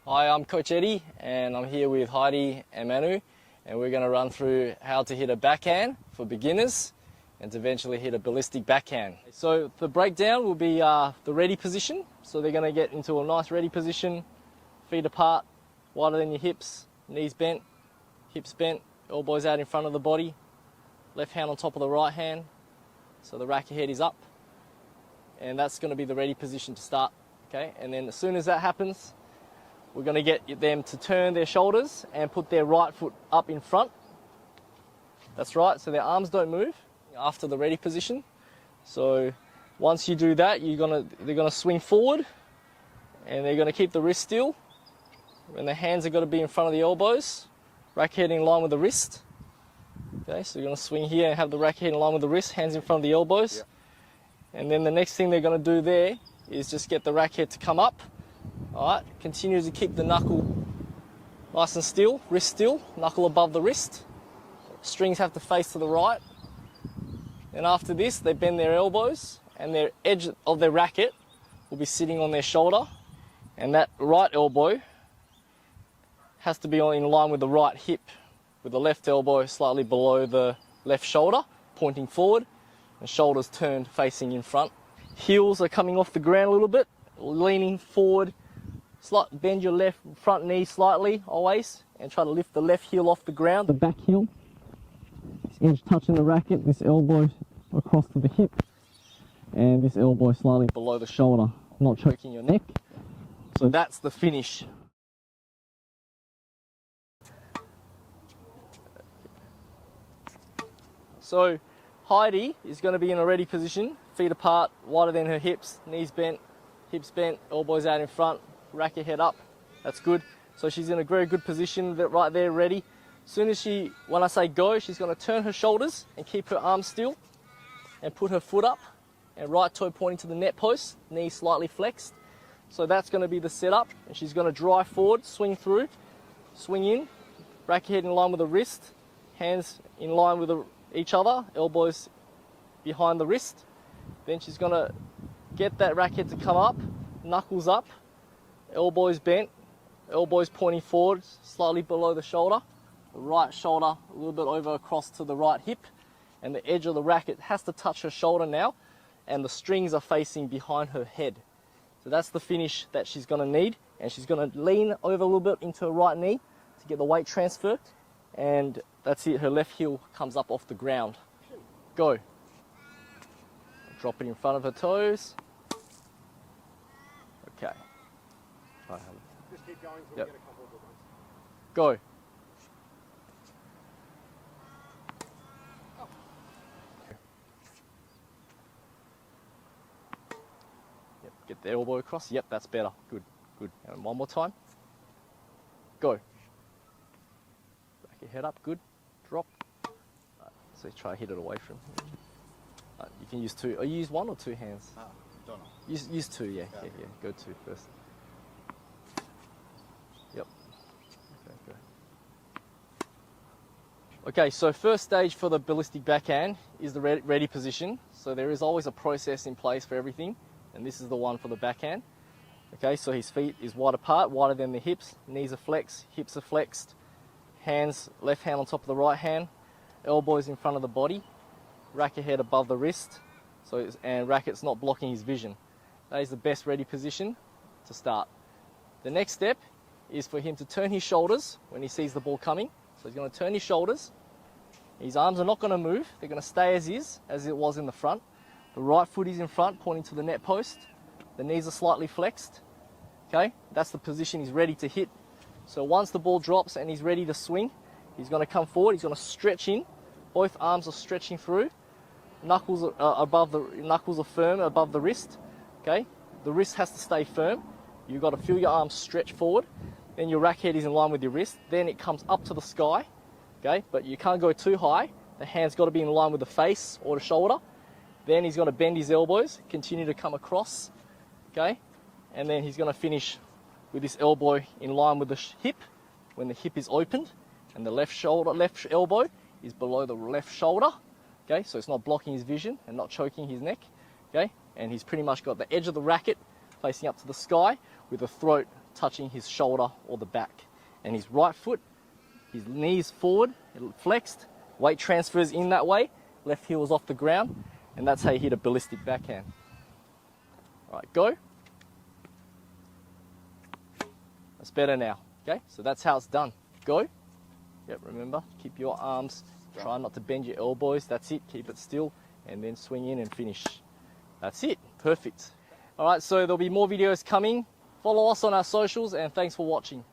Hi, I'm Coach Eddy and I'm here with Heidi and Manu, and we're going to run through how to hit a backhand for beginners and to eventually hit a ballistic backhand. So the breakdown will be the ready position. So they're going to get into a nice ready position, feet apart, wider than your hips, knees bent, hips bent, elbows out in front of the body, left hand on top of the right hand, so the racket head is up, and that's going to be the ready position to start. Okay, and then as soon as that happens, we're going to get them to turn their shoulders and put their right foot up in front. That's right, so their arms don't move after the ready position. So once you do that, they're going to swing forward and they're going to keep the wrist still. And the hands are going to be in front of the elbows, racket head in line with the wrist. Okay, so you're going to swing here and have the racket head in line with the wrist, hands in front of the elbows. Yeah. And then the next thing they're going to do there is just get the racket head to come up. All right, continue to keep the knuckle nice and still, wrist still, knuckle above the wrist. Strings have to face to the right. And after this, they bend their elbows and their edge of their racket will be sitting on their shoulder. And that right elbow has to be in line with the right hip, with the left elbow slightly below the left shoulder, pointing forward, and shoulders turned facing in front. Heels are coming off the ground a little bit, leaning forward. Bend your left front knee slightly, always, and try to lift the left heel off the ground. The back heel, edge touching the racket, this elbow across to the hip, and this elbow slightly below the shoulder, not choking your neck. So that's the finish. So Heidi is going to be in a ready position, feet apart, wider than her hips, knees bent, hips bent, elbows out in front, racket head up. That's good. So she's in a very good position right there, ready. As soon as when I say go, she's going to turn her shoulders and keep her arms still and put her foot up and right toe pointing to the net post, knee slightly flexed. So that's going to be the setup, and she's going to drive forward, swing through, swing in, racket head in line with the wrist, hands in line with each other, elbows behind the wrist. Then she's going to get that racket to come up, knuckles up, elbows bent, elbows pointing forward, slightly below the shoulder, the right shoulder a little bit over across to the right hip, and the edge of the racket has to touch her shoulder now, and the strings are facing behind her head. So that's the finish that she's going to need, and she's going to lean over a little bit into her right knee to get the weight transferred, and that's it, her left heel comes up off the ground. Go. Drop it in front of her toes. Okay. Just keep going until we get a couple of good ones. Go. Oh. Yep, get the elbow across. Yep, that's better. Good, good. And one more time. Go. Back your head up. Good. Drop. Right, so try to hit it away from him. You can use two. Or you use one or two hands? Don't know. Use two, yeah. Go two first. Yep. Okay, go. Okay, so first stage for the ballistic backhand is the ready position. So there is always a process in place for everything, and this is the one for the backhand. Okay, so his feet is wide apart, wider than the hips, knees are flexed, hips are flexed, hands, left hand on top of the right hand, elbows in front of the body, racket head above the wrist, and racket's not blocking his vision. That is the best ready position to start. The next step is for him to turn his shoulders when he sees the ball coming. So he's going to turn his shoulders. His arms are not going to move. They're going to stay as it was in the front. The right foot is in front, pointing to the net post. The knees are slightly flexed. Okay, that's the position he's ready to hit. So once the ball drops and he's ready to swing, he's going to come forward. He's going to stretch in. Both arms are stretching through. Knuckles are firm above the wrist. Okay, the wrist has to stay firm. You've got to feel your arms stretch forward. Then your racket head is in line with your wrist. Then it comes up to the sky. Okay, but you can't go too high. The hand's got to be in line with the face or the shoulder. Then he's going to bend his elbows, continue to come across. Okay, and then he's going to finish with this elbow in line with the hip when the hip is opened, and the left elbow is below the left shoulder. Okay, so it's not blocking his vision and not choking his neck. Okay, and he's pretty much got the edge of the racket facing up to the sky with the throat touching his shoulder or the back. And his right foot, his knees forward, flexed, weight transfers in that way, left heel is off the ground, and that's how you hit a ballistic backhand. All right, go. That's better now, okay? So that's how it's done. Go. Yep, remember, keep your arms, try not to bend your elbows, that's it, keep it still, and then swing in and finish. That's it, perfect. All right, so there'll be more videos coming. Follow us on our socials, and thanks for watching.